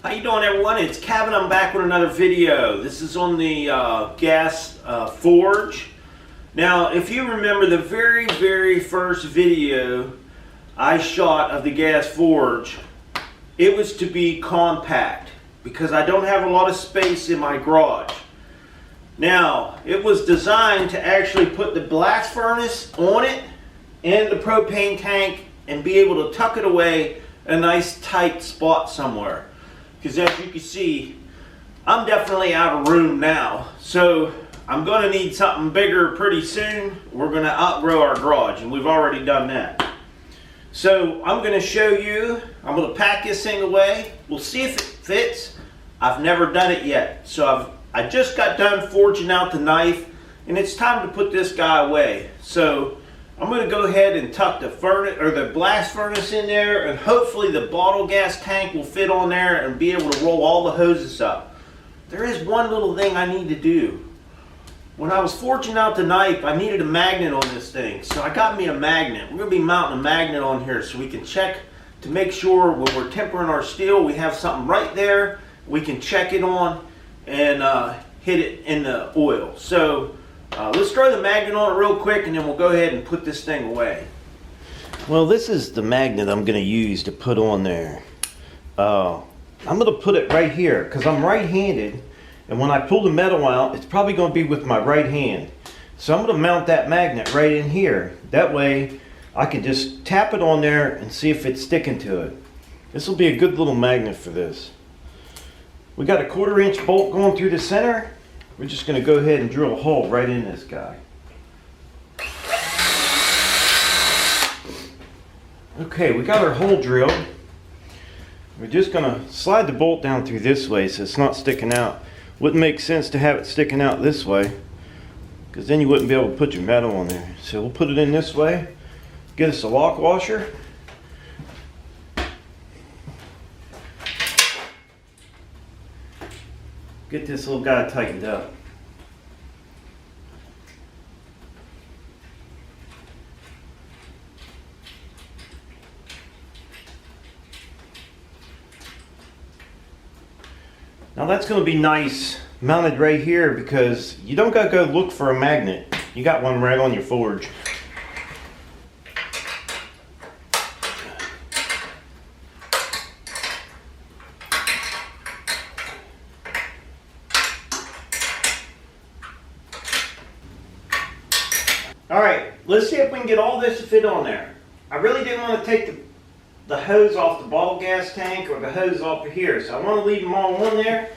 How you doing, everyone? It's Kevin. I'm back with another video. This is on the gas forge. Now, if you remember the very first video I shot of the gas forge, it was to be compact because I don't have a lot of space in my garage. Now, it was designed to actually put the blast furnace on it and the propane tank and be able to tuck it away in a nice tight spot somewhere. Because as you can see, I'm definitely out of room now. So I'm going to need something bigger pretty soon. We're going to outgrow our garage, and we've already done that. So I'm going to show you, I'm going to pack this thing away. We'll see if it fits. I've never done it yet. So I just got done forging out the knife, and it's time to put this guy away. So I'm going to go ahead and tuck the furnace or the blast furnace in there, and hopefully the bottle gas tank will fit on there and be able to roll all the hoses up. There is one little thing I need to do. When I was forging out the knife, I needed a magnet on this thing, so I got me a magnet. We're going to be mounting a magnet on here so we can check to make sure when we're tempering our steel we have something right there we can check it on and hit it in the oil. So let's throw the magnet on it real quick, and then we'll go ahead and put this thing away. Well, this is the magnet I'm going to use to put on there. I'm going to put it right here because I'm right-handed, and when I pull the metal out, it's probably going to be with my right hand. So I'm going to mount that magnet right in here. That way I can just tap it on there and see if it's sticking to it. This will be a good little magnet for this. We got a 1/4 inch bolt going through the center. We're just going to go ahead and drill a hole right in this guy. Okay, we got our hole drilled. We're just going to slide the bolt down through this way so it's not sticking out. Wouldn't make sense to have it sticking out this way because then you wouldn't be able to put your metal on there. So we'll put it in this way. Get us a lock washer. Get this little guy tightened up. Now that's going to be nice mounted right here because you don't got to go look for a magnet. You got one right on your forge. Alright, let's see if we can get all this to fit on there. I really didn't want to take the hose off the bottle gas tank or the hose off of here, so I want to leave them all on there.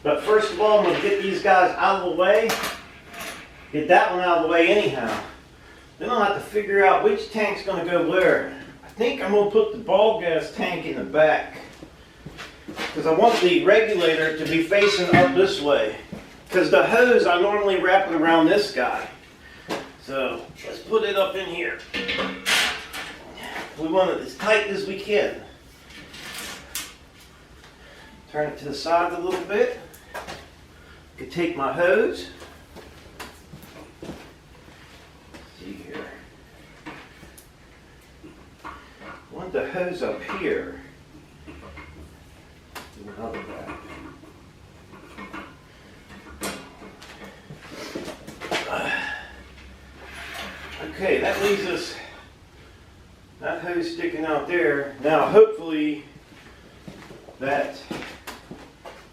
But first of all, I'm going to get these guys out of the way. Get that one out of the way anyhow. Then I'll have to figure out which tank's going to go where. I think I'm going to put the bottle gas tank in the back because I want the regulator to be facing up this way. Because the hose, I normally wrap it around this guy. So let's put it up in here. We want it as tight as we can. Turn it to the side a little bit. I could take my hose. Let's see here. I want the hose up here. Do another back. Okay, that leaves us that hose sticking out there. Now hopefully that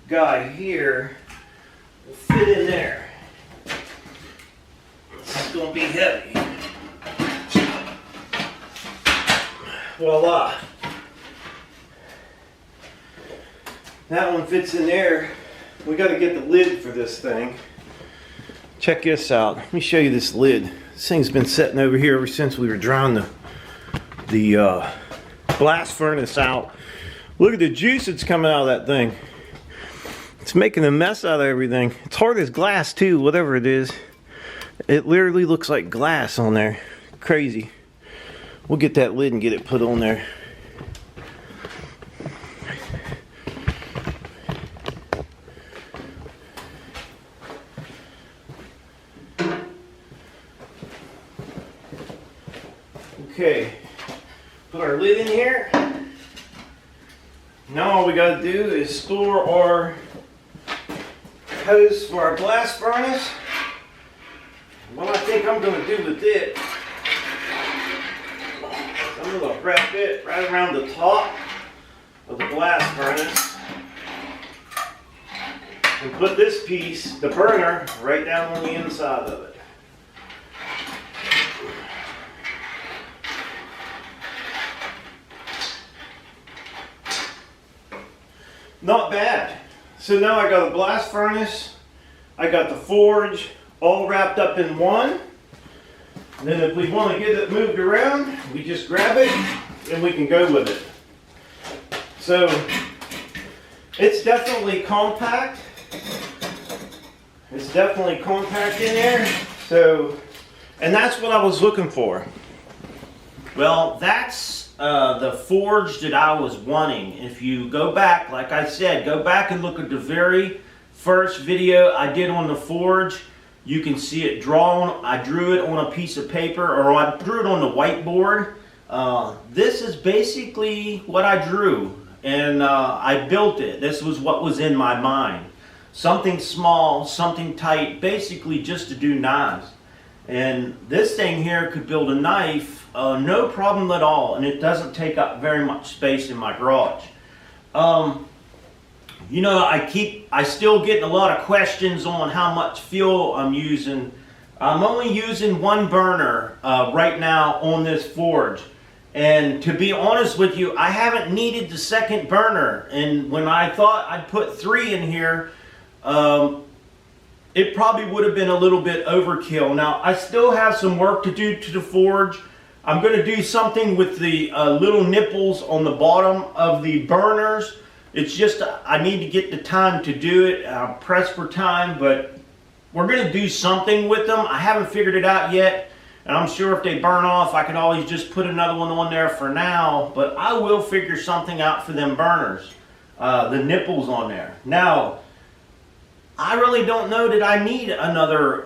guy here will fit in there. This is going to be heavy. Voila. That one fits in there. We got to get the lid for this thing. Check this out. Let me show you this lid. This thing's been sitting over here ever since we were drying the blast furnace out. Look at the juice that's coming out of that thing. It's making a mess out of everything. It's hard as glass too, whatever it is. It literally looks like glass on there. Crazy. We'll get that lid and get it put on there. Okay, put our lid in here. Now all we gotta do is store our hose for our blast furnace. What I think I'm gonna do with it, I'm gonna wrap it right around the top of the blast furnace and put this piece, the burner, right down on the inside of it. Not bad. So now I got a blast furnace, I got the forge, all wrapped up in one. And then if we want to get it moved around, we just grab it and we can go with it. So it's definitely compact. It's definitely compact in there. So, and that's what I was looking for. Well, that's the forge that I was wanting. If you go back, like I said, go back and look at the very first video I did on the forge. You can see it drawn. I drew it on a piece of paper, or I drew it on the whiteboard. This is basically what I drew, and I built it. This was what was in my mind. Something small, something tight, basically just to do knives. And this thing here could build a knife, no problem at all, and it doesn't take up very much space in my garage. You know, I still getting a lot of questions on how much fuel I'm using. I'm only using one burner right now on this forge. And to be honest with you, I haven't needed the second burner. And when I thought I'd put 3 in here, it probably would have been a little bit overkill. Now, I still have some work to do to the forge. I'm going to do something with the little nipples on the bottom of the burners. It's just, I need to get the time to do it. I'm pressed for time, but we're going to do something with them. I haven't figured it out yet, and I'm sure if they burn off, I could always just put another one on there for now, but I will figure something out for them burners, the nipples on there. Now, I really don't know that I need another,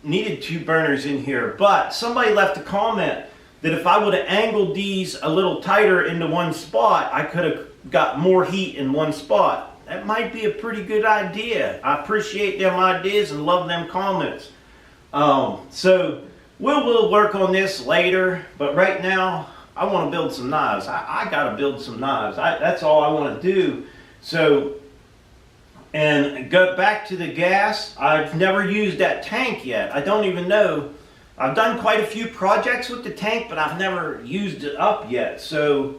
needed 2 burners in here, but somebody left a comment that if I would have angled these a little tighter into one spot, I could have got more heat in one spot. That might be a pretty good idea. I appreciate them ideas and love them comments. So we'll work on this later, but right now I want to build some knives. I got to build some knives. That's all I want to do. So, and go back to the gas. I've never used that tank yet. I don't even know. I've done quite a few projects with the tank, but I've never used it up yet. So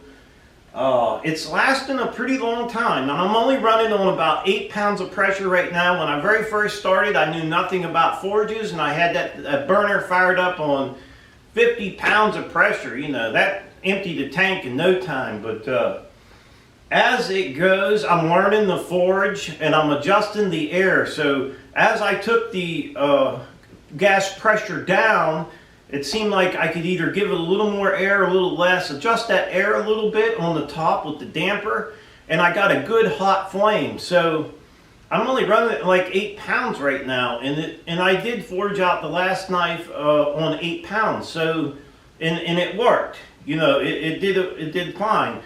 it's lasting a pretty long time. Now, I'm only running on about 8 pounds of pressure right now. When I very first started, I knew nothing about forges, and I had that burner fired up on 50 pounds of pressure. You know, that emptied the tank in no time. But as it goes, I'm learning the forge, and I'm adjusting the air. So as I took the gas pressure down, it seemed like I could either give it a little more air, a little less, adjust that air a little bit on the top with the damper, and I got a good hot flame. So I'm only running it like 8 pounds right now, and I did forge out the last knife on 8 pounds. So and it worked. You know, it did fine.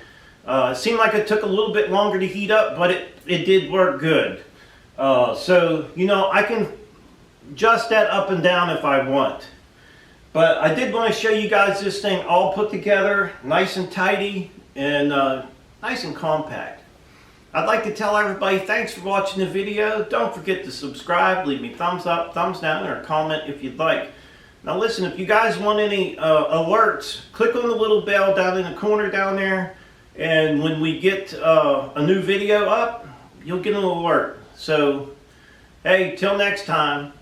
It seemed like it took a little bit longer to heat up, but it did work good. So you know, I can adjust that up and down if I want. But I did want to show you guys this thing all put together, nice and tidy, and nice and compact. I'd like to tell everybody thanks for watching the video. Don't forget to subscribe, leave me thumbs up, thumbs down, or a comment if you'd like. Now listen, if you guys want any alerts, click on the little bell down in the corner down there, and when we get a new video up, you'll get an alert. So, hey, till next time.